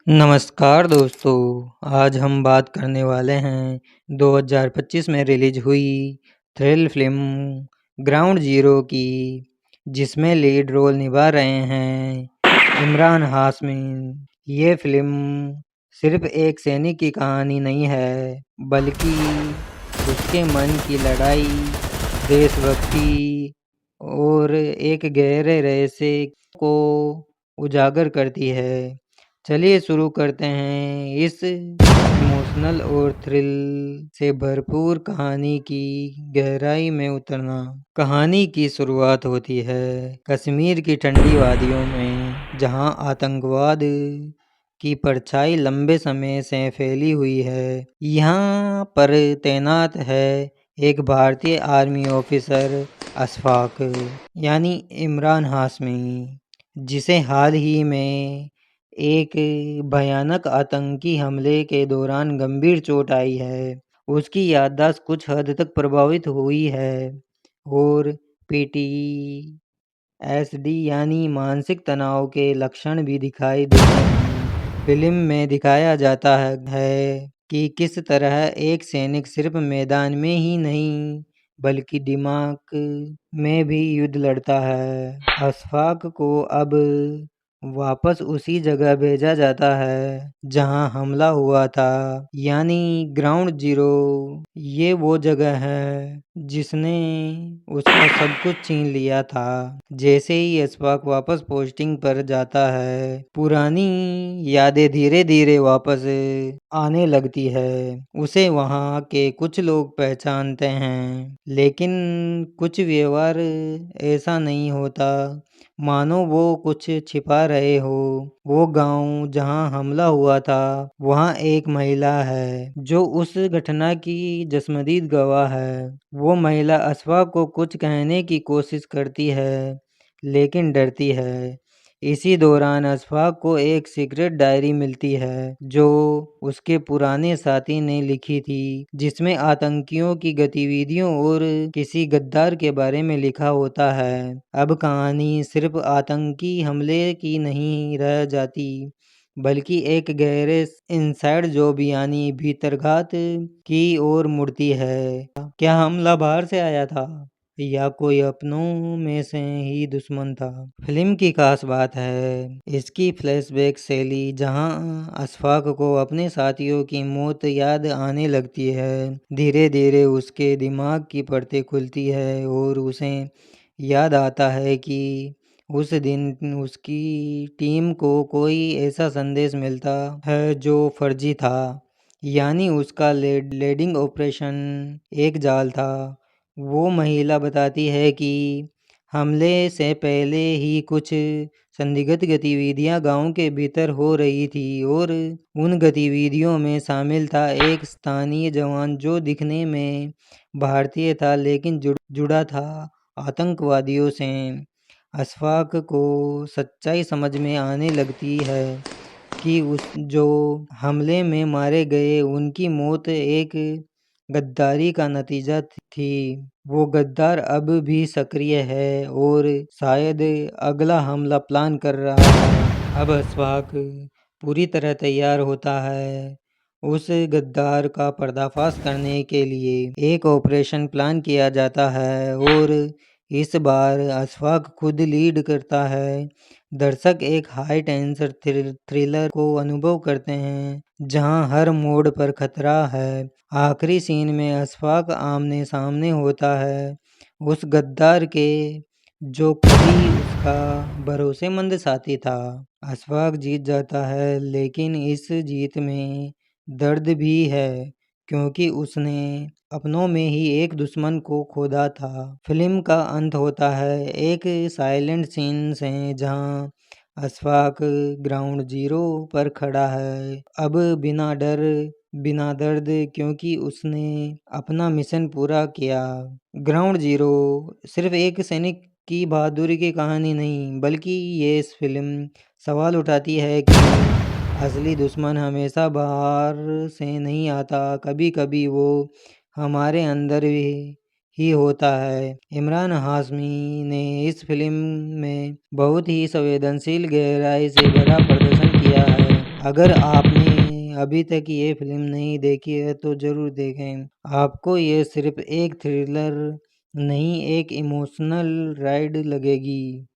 नमस्कार दोस्तों, आज हम बात करने वाले हैं 2025 में रिलीज हुई थ्रिल फिल्म ग्राउंड ज़ीरो की, जिसमें लीड रोल निभा रहे हैं इमरान हाशमी। ये फिल्म सिर्फ एक सैनिक की कहानी नहीं है, बल्कि उसके मन की लड़ाई, देशभक्ति और एक गहरे रहस्य को उजागर करती है। चलिए शुरू करते हैं इस इमोशनल और थ्रिल से भरपूर कहानी की गहराई में उतरना। कहानी की शुरुआत होती है कश्मीर की ठंडी वादियों में, जहां आतंकवाद की परछाई लंबे समय से फैली हुई है। यहाँ पर तैनात है एक भारतीय आर्मी ऑफिसर अशफाक, यानी इमरान हाशमी, जिसे हाल ही में एक भयानक आतंकी हमले के दौरान गंभीर चोट आई है। उसकी याददाश्त कुछ हद तक प्रभावित हुई है और पीटीएसडी यानी मानसिक तनाव के लक्षण भी दिखाई देते हैं। फिल्म में दिखाया जाता है कि किस तरह एक सैनिक सिर्फ मैदान में ही नहीं, बल्कि दिमाग में भी युद्ध लड़ता है। अशफाक को अब वापस उसी जगह भेजा जाता है जहां हमला हुआ था, यानी ग्राउंड जीरो। ये वो जगह है जिसने उसका सब कुछ छीन लिया था। जैसे ही अशफाक वापस पोस्टिंग पर जाता है, पुरानी यादें धीरे धीरे वापस आने लगती है। उसे वहां के कुछ लोग पहचानते हैं, लेकिन कुछ व्यवहार ऐसा नहीं होता मानो वो कुछ छिपा रहे हो। वो गांव जहां हमला हुआ था, वहां एक महिला है जो उस घटना की जस्मदीद गवाह है। वो महिला अशफाक को कुछ कहने की कोशिश करती है, लेकिन डरती है। इसी दौरान अशफाक को एक सीक्रेट डायरी मिलती है जो उसके पुराने साथी ने लिखी थी, जिसमें आतंकियों की गतिविधियों और किसी गद्दार के बारे में लिखा होता है। अब कहानी सिर्फ आतंकी हमले की नहीं रह जाती, बल्कि एक गहरे इनसाइड जॉब यानी भीतरघात की ओर मुड़ती है। क्या हमला बाहर से आया था या कोई अपनों में से ही दुश्मन था? फिल्म की खास बात है इसकी फ्लैशबैक शैली, जहां अशफाक को अपने साथियों की मौत याद आने लगती है। धीरे धीरे उसके दिमाग की परतें खुलती है और उसे याद आता है कि उस दिन उसकी टीम को कोई ऐसा संदेश मिलता है जो फर्जी था, यानी उसका लीडिंग ऑपरेशन एक जाल था। वो महिला बताती है कि हमले से पहले ही कुछ संदिग्ध गतिविधियां गांव के भीतर हो रही थी और उन गतिविधियों में शामिल था एक स्थानीय जवान जो दिखने में भारतीय था, लेकिन जुड़ा था आतंकवादियों से। अशफाक को सच्चाई समझ में आने लगती है कि उस जो हमले में मारे गए उनकी मौत एक गद्दारी का नतीजा थी। वो गद्दार अब भी सक्रिय है और शायद अगला हमला प्लान कर रहा है। अब अशफाक पूरी तरह तैयार होता है उस गद्दार का पर्दाफाश करने के लिए। एक ऑपरेशन प्लान किया जाता है और इस बार अशफाक खुद लीड करता है। दर्शक एक हाई टेंशन थ्रिलर को अनुभव करते हैं, जहां हर मोड़ पर खतरा है। आखिरी सीन में अशफाक आमने सामने होता है उस गद्दार के जो कभी उसका भरोसेमंद साथी था। अशफाक जीत जाता है, लेकिन इस जीत में दर्द भी है, क्योंकि उसने अपनों में ही एक दुश्मन को खोदा था। फिल्म का अंत होता है एक साइलेंट सीन से, जहां अशफाक ग्राउंड जीरो पर खड़ा है, अब बिना डर बिना दर्द, क्योंकि उसने अपना मिशन पूरा किया। ग्राउंड जीरो सिर्फ एक सैनिक की बहादुरी की कहानी नहीं, बल्कि ये इस फिल्म सवाल उठाती है कि असली दुश्मन हमेशा बाहर से नहीं आता, कभी कभी वो हमारे अंदर ही होता है। इमरान हाशमी ने इस फिल्म में बहुत ही संवेदनशील गहराई से भरा प्रदर्शन किया है। अगर आपने अभी तक ये फ़िल्म नहीं देखी है तो ज़रूर देखें। आपको ये सिर्फ़ एक थ्रिलर नहीं, एक इमोशनल राइड लगेगी।